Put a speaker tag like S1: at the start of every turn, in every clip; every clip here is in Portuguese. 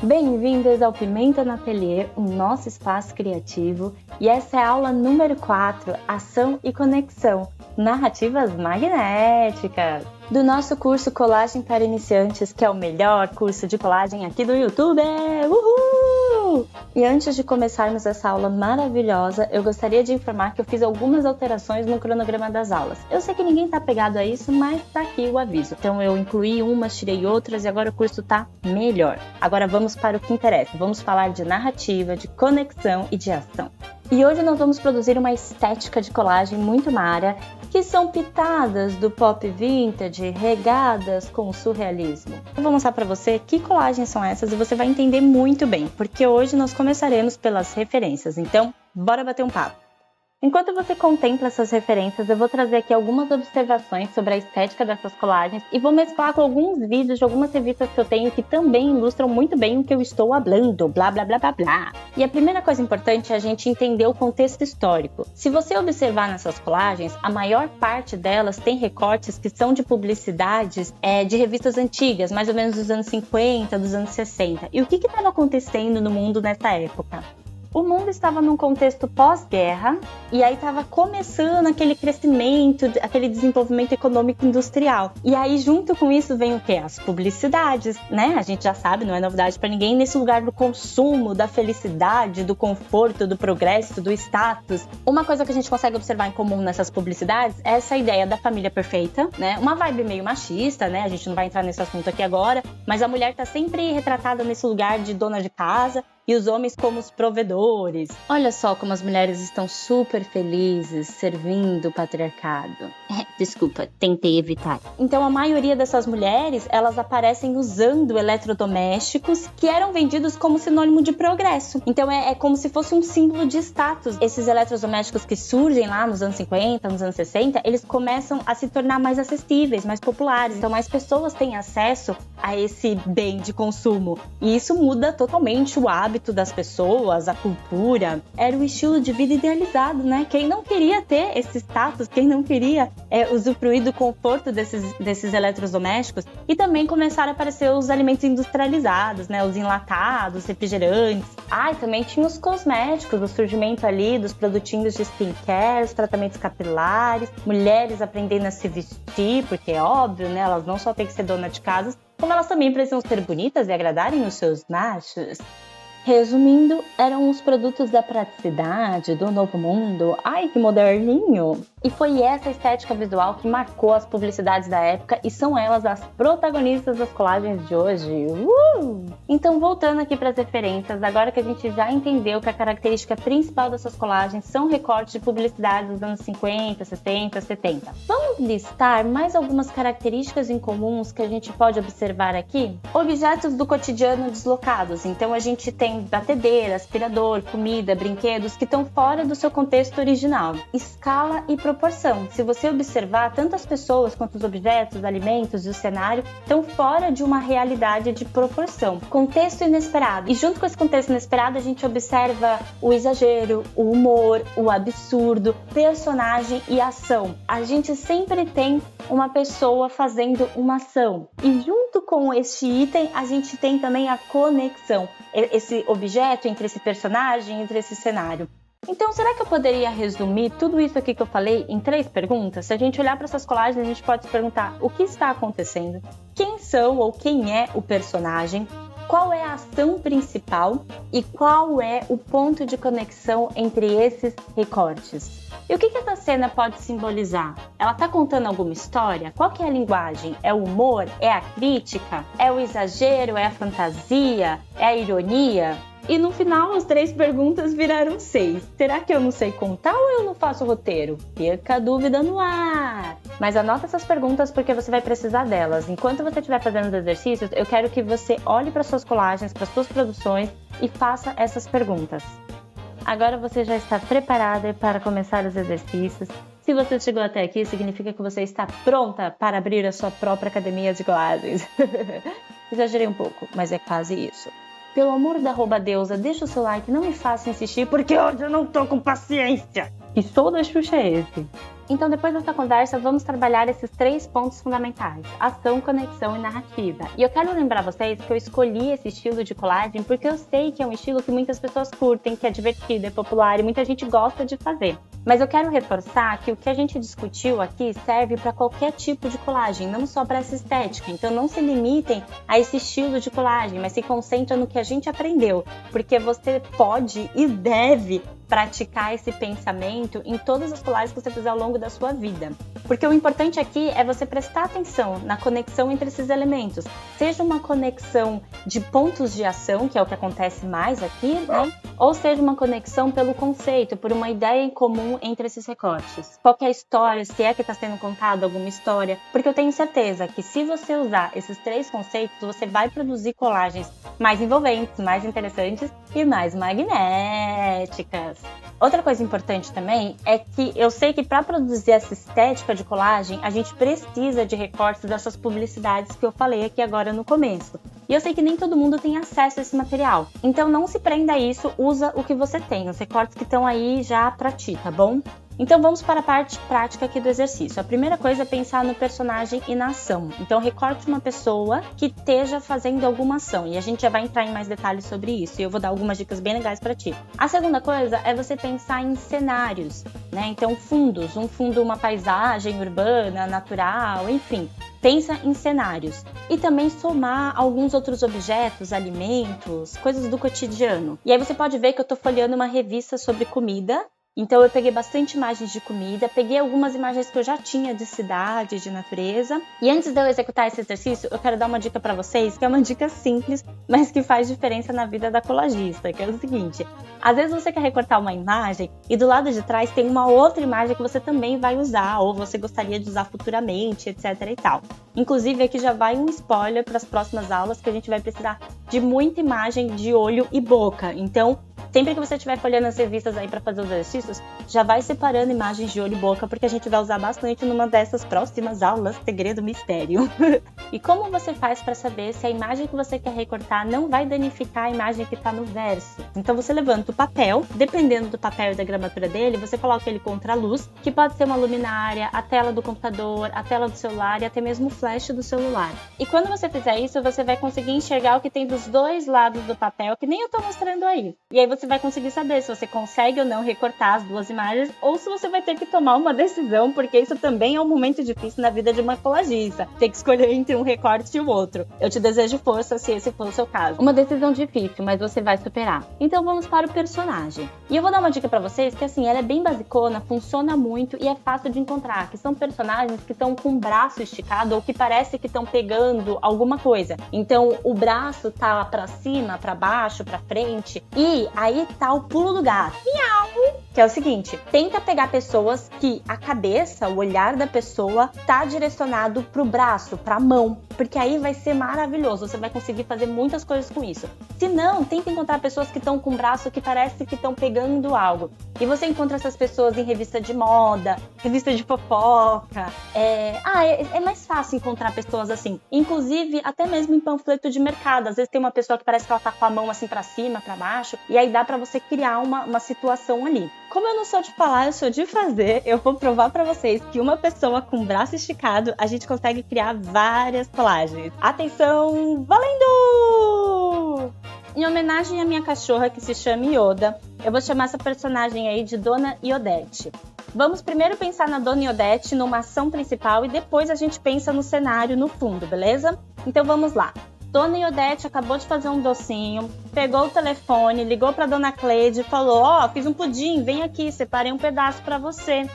S1: Bem-vindos ao Pimenta no Ateliê, o nosso espaço criativo. E essa é a aula número 4, Ação e Conexão, Narrativas Magnéticas, do nosso curso Colagem para Iniciantes, que é o melhor curso de colagem aqui do YouTube. Uhul! E antes de começarmos essa aula maravilhosa, eu gostaria de informar que eu fiz algumas alterações no cronograma das aulas. Eu sei que ninguém está apegado a isso, mas tá aqui o aviso. Então eu incluí umas, tirei outras e agora o curso tá melhor. Agora vamos para o que interessa. Vamos falar de narrativa, de conexão e de ação. E hoje nós vamos produzir uma estética de colagem muito mara, que são pitadas do pop vintage, regadas com o surrealismo. Eu vou mostrar para você que colagens são essas e você vai entender muito bem, porque hoje nós começaremos pelas referências, então bora bater um papo. Enquanto você contempla essas referências, eu vou trazer aqui algumas observações sobre a estética dessas colagens e vou mesclar com alguns vídeos de algumas revistas que eu tenho que também ilustram muito bem o que eu estou falando, blá blá blá blá blá. E a primeira coisa importante é a gente entender o contexto histórico. Se você observar nessas colagens, a maior parte delas tem recortes que são de publicidades de revistas antigas, mais ou menos dos anos 50, dos anos 60. E o que estava acontecendo no mundo nessa época? O mundo estava num contexto pós-guerra e aí estava começando aquele crescimento, aquele desenvolvimento econômico industrial. E aí junto com isso vem o quê? As publicidades, né? A gente já sabe, não é novidade para ninguém, nesse lugar do consumo, da felicidade, do conforto, do progresso, do status. Uma coisa que a gente consegue observar em comum nessas publicidades é essa ideia da família perfeita, né? Uma vibe meio machista, né? A gente não vai entrar nesse assunto aqui agora, mas a mulher tá sempre retratada nesse lugar de dona de casa, e os homens como os provedores. Olha só como as mulheres estão super felizes servindo o patriarcado. Desculpa, tentei evitar. Então a maioria dessas mulheres, elas aparecem usando eletrodomésticos que eram vendidos como sinônimo de progresso. Então é como se fosse um símbolo de status. Esses eletrodomésticos que surgem lá nos anos 50, nos anos 60, eles começam a se tornar mais acessíveis, mais populares. Então mais pessoas têm acesso a esse bem de consumo. E isso muda totalmente o hábito das pessoas, a cultura. Era o estilo de vida idealizado, né? Quem não queria ter esse status, quem não queria usufruir do conforto desses eletrodomésticos. E também começaram a aparecer os alimentos industrializados, né? Os enlatados, refrigerantes. E também tinha os cosméticos, o surgimento ali dos produtinhos de skincare, os tratamentos capilares, mulheres aprendendo a se vestir, porque é óbvio, né? Elas não só têm que ser dona de casa, como elas também precisam ser bonitas e agradarem os seus machos. Resumindo, eram os produtos da praticidade, do novo mundo. Ai, que moderninho! E foi essa estética visual que marcou as publicidades da época e são elas as protagonistas das colagens de hoje. Então, voltando aqui para as referências, agora que a gente já entendeu que a característica principal dessas colagens são recortes de publicidades dos anos 50, 60, 70. Vamos listar mais algumas características incomuns que a gente pode observar aqui? Objetos do cotidiano deslocados. Então, a gente tem batedeira, aspirador, comida, brinquedos que estão fora do seu contexto original. Escala e proporção. Se você observar, tanto as pessoas quanto os objetos, os alimentos e o cenário estão fora de uma realidade de proporção. Contexto inesperado. E junto com esse contexto inesperado, a gente observa o exagero, o humor, o absurdo, personagem e ação. A gente sempre tem uma pessoa fazendo uma ação. E junto com este item, a gente tem também a conexão. Esse objeto entre esse personagem, entre esse cenário. Então, será que eu poderia resumir tudo isso aqui que eu falei em 3 perguntas? Se a gente olhar para essas colagens, a gente pode se perguntar o que está acontecendo, quem são ou quem é o personagem, qual é a ação principal e qual é o ponto de conexão entre esses recortes. E o que essa cena pode simbolizar? Ela está contando alguma história? Qual que é a linguagem? É o humor? É a crítica? É o exagero? É a fantasia? É a ironia? E no final, as 3 perguntas viraram 6. Será que eu não sei contar ou eu não faço roteiro? Fica a dúvida no ar! Mas anota essas perguntas porque você vai precisar delas. Enquanto você estiver fazendo os exercícios, eu quero que você olhe para suas colagens, para suas produções e faça essas perguntas. Agora você já está preparada para começar os exercícios. Se você chegou até aqui, significa que você está pronta para abrir a sua própria academia de colagens. Exagerei um pouco, mas é quase isso. Pelo amor da @deusa, deixa o seu like, não me faça insistir, porque hoje eu não tô com paciência. Que show da Xuxa é esse? Então, depois dessa conversa, vamos trabalhar esses 3 pontos fundamentais: ação, conexão e narrativa. E eu quero lembrar vocês que eu escolhi esse estilo de colagem porque eu sei que é um estilo que muitas pessoas curtem, que é divertido, é popular e muita gente gosta de fazer. Mas eu quero reforçar que o que a gente discutiu aqui serve para qualquer tipo de colagem, não só para essa estética. Então não se limitem a esse estilo de colagem, mas se concentrem no que a gente aprendeu, porque você pode e deve praticar esse pensamento em todas as colagens que você fizer ao longo da sua vida. Porque o importante aqui é você prestar atenção na conexão entre esses elementos. Seja uma conexão de pontos de ação, que é o que acontece mais aqui, né? Ou seja uma conexão pelo conceito, por uma ideia em comum entre esses recortes. Qualquer história, se é que está sendo contada alguma história, porque eu tenho certeza que se você usar esses 3 conceitos, você vai produzir colagens mais envolventes, mais interessantes e mais magnéticas. Outra coisa importante também é que eu sei que para produzir essa estética de colagem, a gente precisa de recortes dessas publicidades que eu falei aqui agora no começo. E eu sei que nem todo mundo tem acesso a esse material. Então não se prenda a isso, usa o que você tem, os recortes que estão aí já para ti, tá bom? Então vamos para a parte prática aqui do exercício. A primeira coisa é pensar no personagem e na ação. Então recorte uma pessoa que esteja fazendo alguma ação e a gente já vai entrar em mais detalhes sobre isso e eu vou dar algumas dicas bem legais para ti. A segunda coisa é você pensar em cenários, né? Então fundos, um fundo, uma paisagem urbana, natural, enfim. Pensa em cenários e também somar alguns outros objetos, alimentos, coisas do cotidiano. E aí você pode ver que eu estou folheando uma revista sobre comida. Então eu peguei bastante imagens de comida, peguei algumas imagens que eu já tinha de cidade, de natureza. E antes de eu executar esse exercício, eu quero dar uma dica para vocês, que é uma dica simples, mas que faz diferença na vida da colagista, que é o seguinte: às vezes você quer recortar uma imagem e do lado de trás tem uma outra imagem que você também vai usar, ou você gostaria de usar futuramente, etc e tal. Inclusive aqui já vai um spoiler para as próximas aulas, que a gente vai precisar de muita imagem de olho e boca. Então, sempre que você estiver folhando as revistas aí para fazer os exercícios, já vai separando imagens de olho e boca, porque a gente vai usar bastante numa dessas próximas aulas, segredo mistério. E como você faz para saber se a imagem que você quer recortar não vai danificar a imagem que está no verso? Então você levanta o papel, dependendo do papel e da gramatura dele, você coloca ele contra a luz, que pode ser uma luminária, a tela do computador, a tela do celular e até mesmo o flash do celular. E quando você fizer isso, você vai conseguir enxergar o que tem dos dois lados do papel, que nem eu estou mostrando aí. E aí você vai conseguir saber se você consegue ou não recortar as duas imagens, ou se você vai ter que tomar uma decisão, porque isso também é um momento difícil na vida de uma colagista, ter que escolher entre um recorte e o outro. Eu te desejo força se esse for o seu caso. Uma decisão difícil, mas você vai superar. Então vamos para o personagem. E eu vou dar uma dica pra vocês que assim, ela é bem basicona, funciona muito e é fácil de encontrar, que são personagens que estão com o braço esticado ou que parece que estão pegando alguma coisa. Então o braço tá pra cima, pra baixo, pra frente, e aí tá o pulo do gato. Miau! Que é o seguinte, tenta pegar pessoas que a cabeça, o olhar da pessoa tá direcionado pro braço, pra mão, porque aí vai ser maravilhoso, você vai conseguir fazer muitas coisas com isso. Se não, tenta encontrar pessoas que estão com o braço que parece que estão pegando algo. E você encontra essas pessoas em revista de moda, revista de fofoca. É mais fácil encontrar pessoas assim. Inclusive, até mesmo em panfleto de mercado. Às vezes tem uma pessoa que parece que ela tá com a mão assim pra cima, pra baixo. E aí dá pra você criar uma situação ali. Como eu não sou de falar, eu sou de fazer, eu vou provar pra vocês que uma pessoa com o braço esticado, a gente consegue criar várias colagens. Atenção, valendo! Em homenagem à minha cachorra que se chama Yoda, eu vou chamar essa personagem aí de Dona Iodete. Vamos primeiro pensar na Dona Iodete numa ação principal e depois a gente pensa no cenário no fundo, beleza? Então vamos lá. Dona Iodete acabou de fazer um docinho, pegou o telefone, ligou para Dona Cleide e falou: fiz um pudim, vem aqui, separei um pedaço para você.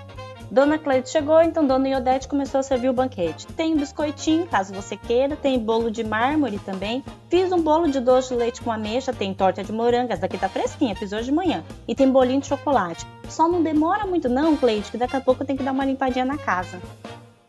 S1: Dona Cleide chegou, então Dona Iodete começou a servir o banquete. Tem biscoitinho, caso você queira, tem bolo de mármore também. Fiz um bolo de doce de leite com ameixa, tem torta de morango, essa daqui tá fresquinha, fiz hoje de manhã. E tem bolinho de chocolate. Só não demora muito não, Cleide, que daqui a pouco eu tenho que dar uma limpadinha na casa.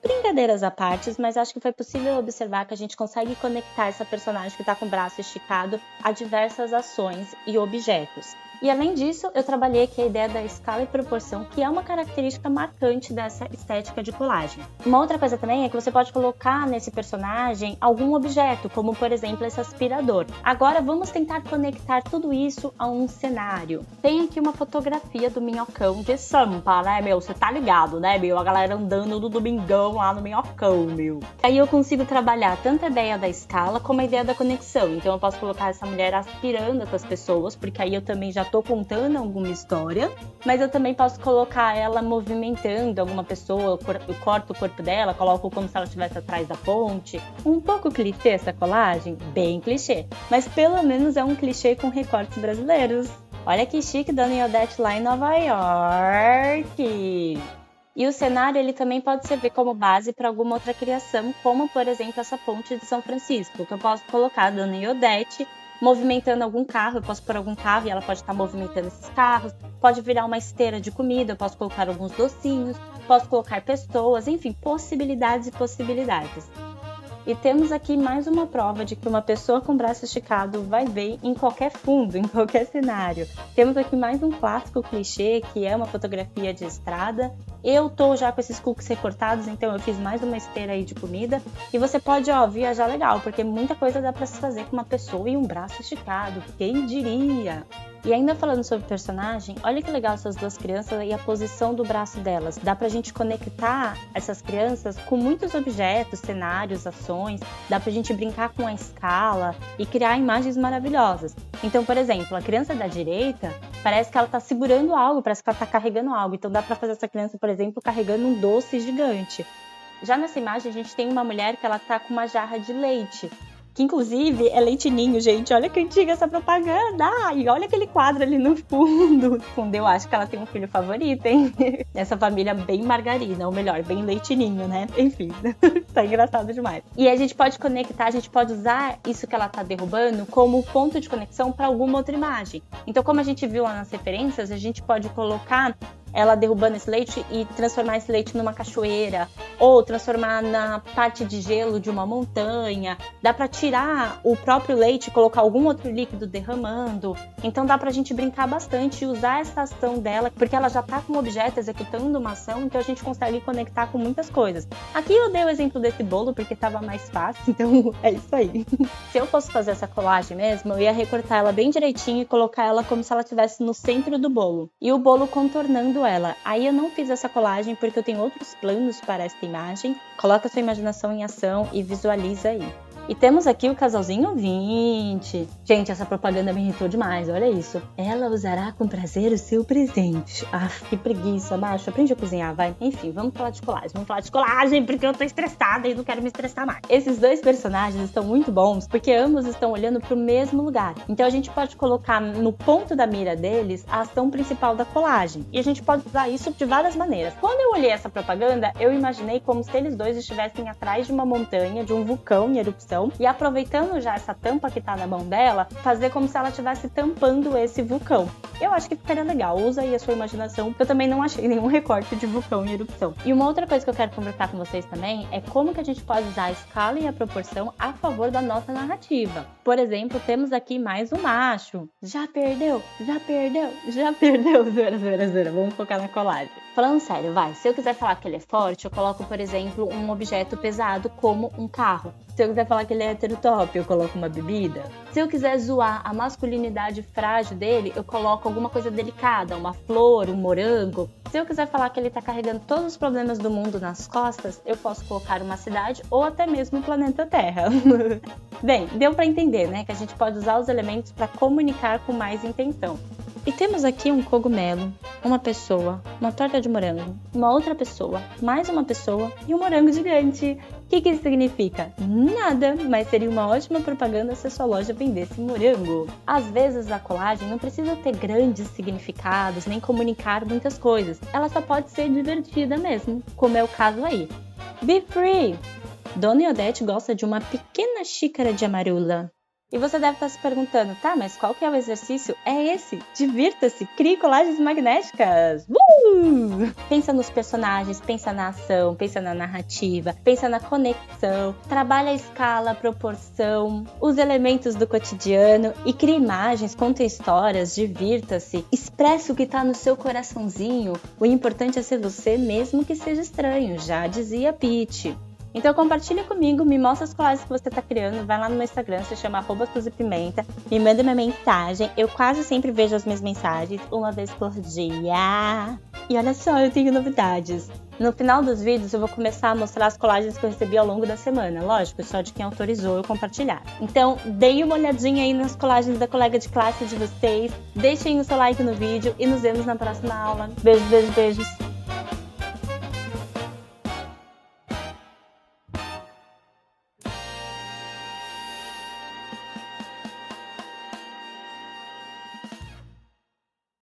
S1: Brincadeiras à parte, mas acho que foi possível observar que a gente consegue conectar essa personagem que está com o braço esticado a diversas ações e objetos. E além disso, eu trabalhei aqui a ideia da escala e proporção, que é uma característica marcante dessa estética de colagem. Uma outra coisa também é que você pode colocar nesse personagem algum objeto, como por exemplo esse aspirador. Agora vamos tentar conectar tudo isso a um cenário. Tem aqui uma fotografia do Minhocão de Sampa, né, meu? Você tá ligado, né, meu? A galera andando no domingão lá no Minhocão, meu. Aí eu consigo trabalhar tanto a ideia da escala como a ideia da conexão. Então eu posso colocar essa mulher aspirando essas pessoas, porque aí eu também já tô contando alguma história, mas eu também posso colocar ela movimentando alguma pessoa, eu corto o corpo dela, coloco como se ela estivesse atrás da ponte. Um pouco clichê essa colagem? Bem clichê, mas pelo menos é um clichê com recortes brasileiros. Olha que chique, Dona Iodete lá em Nova York! E o cenário ele também pode servir como base para alguma outra criação, como por exemplo essa ponte de São Francisco, que eu posso colocar a Dona Iodete movimentando algum carro, eu posso pôr algum carro e ela pode estar movimentando esses carros, pode virar uma esteira de comida, eu posso colocar alguns docinhos, posso colocar pessoas, enfim, possibilidades e possibilidades. E temos aqui mais uma prova de que uma pessoa com braço esticado vai ver em qualquer fundo, em qualquer cenário. Temos aqui mais um clássico clichê, que é uma fotografia de estrada. Eu tô já com esses cookies recortados, então eu fiz mais uma esteira aí de comida. E você pode, viajar legal, porque muita coisa dá pra se fazer com uma pessoa e um braço esticado. Quem diria? E ainda falando sobre personagem, olha que legal essas duas crianças e a posição do braço delas. Dá pra gente conectar essas crianças com muitos objetos, cenários, ações. Dá pra gente brincar com a escala e criar imagens maravilhosas. Então, por exemplo, a criança da direita parece que ela tá segurando algo, parece que ela tá carregando algo. Então dá pra fazer essa criança, por exemplo, carregando um doce gigante. Já nessa imagem a gente tem uma mulher que ela tá com uma jarra de leite. Que inclusive é Leite Ninho, gente. Olha que antiga essa propaganda. E olha aquele quadro ali no fundo. Fundo, eu acho que ela tem um filho favorito, hein? Essa família bem margarina, ou melhor, bem Leite Ninho, né? Enfim, tá engraçado demais. E a gente pode conectar, a gente pode usar isso que ela tá derrubando como ponto de conexão para alguma outra imagem. Então, como a gente viu lá nas referências, a gente pode colocar ela derrubando esse leite e transformar esse leite numa cachoeira, ou transformar na parte de gelo de uma montanha. Dá para tirar o próprio leite e colocar algum outro líquido derramando. Então dá pra gente brincar bastante e usar essa ação dela, porque ela já tá com um objeto executando uma ação, então a gente consegue conectar com muitas coisas. Aqui eu dei o exemplo desse bolo porque tava mais fácil, então é isso aí. Se eu fosse fazer essa colagem mesmo, eu ia recortar ela bem direitinho e colocar ela como se ela estivesse no centro do bolo. E o bolo contornando ela. Aí eu não fiz essa colagem porque eu tenho outros planos para esta imagem. Coloca sua imaginação em ação e visualiza aí. E temos aqui o casalzinho 20. Gente, essa propaganda me irritou demais, olha isso. Ela usará com prazer o seu presente. Ah, que preguiça, macho. Aprende a cozinhar, vai. Enfim, vamos falar de colagem. Vamos falar de colagem porque eu tô estressada e não quero me estressar mais. Esses dois personagens estão muito bons porque ambos estão olhando pro mesmo lugar. Então a gente pode colocar no ponto da mira deles a ação principal da colagem. E a gente pode usar isso de várias maneiras. Quando eu olhei essa propaganda, eu imaginei como se eles dois estivessem atrás de uma montanha, de um vulcão em erupção. E aproveitando já essa tampa que tá na mão dela, fazer como se ela estivesse tampando esse vulcão. Eu acho que ficaria legal, usa aí a sua imaginação, porque eu também não achei nenhum recorte de vulcão em erupção. E uma outra coisa que eu quero conversar com vocês também é como que a gente pode usar a escala e a proporção a favor da nossa narrativa. Por exemplo, temos aqui mais um macho. Já perdeu, já perdeu, já perdeu. Zoeira. Vamos focar na colagem. Falando sério, se eu quiser falar que ele é forte, eu coloco, por exemplo, um objeto pesado como um carro. Se eu quiser falar que ele é heterotop, eu coloco uma bebida. Se eu quiser zoar a masculinidade frágil dele, eu coloco alguma coisa delicada, uma flor, um morango. Se eu quiser falar que ele tá carregando todos os problemas do mundo nas costas, eu posso colocar uma cidade ou até mesmo o planeta Terra. Bem, deu pra entender, né? Que a gente pode usar os elementos para comunicar com mais intenção. E temos aqui um cogumelo, uma pessoa, uma torta de morango, uma outra pessoa, mais uma pessoa e um morango gigante. O que isso significa? Nada, mas seria uma ótima propaganda se a sua loja vendesse morango. Às vezes a colagem não precisa ter grandes significados, nem comunicar muitas coisas. Ela só pode ser divertida mesmo, como é o caso aí. Be free! Dona Iodete gosta de uma pequena xícara de amarula. E você deve estar se perguntando, tá, mas qual que é o exercício? É esse, divirta-se, crie colagens magnéticas! Pensa nos personagens, pensa na ação, pensa na narrativa, pensa na conexão, trabalha a escala, a proporção, os elementos do cotidiano e crie imagens, conte histórias, divirta-se, expresse o que está no seu coraçãozinho. O importante é ser você mesmo que seja estranho, já dizia Pitty. Então compartilha comigo, me mostra as colagens que você está criando, vai lá no meu Instagram, se chama @SuzyPimenta, me manda uma mensagem, eu quase sempre vejo as minhas mensagens, uma vez por dia. E olha só, eu tenho novidades. No final dos vídeos eu vou começar a mostrar as colagens que eu recebi ao longo da semana, lógico, só de quem autorizou eu compartilhar. Então deem uma olhadinha aí nas colagens da colega de classe de vocês, deixem o seu like no vídeo e nos vemos na próxima aula. Beijos, beijos, beijos!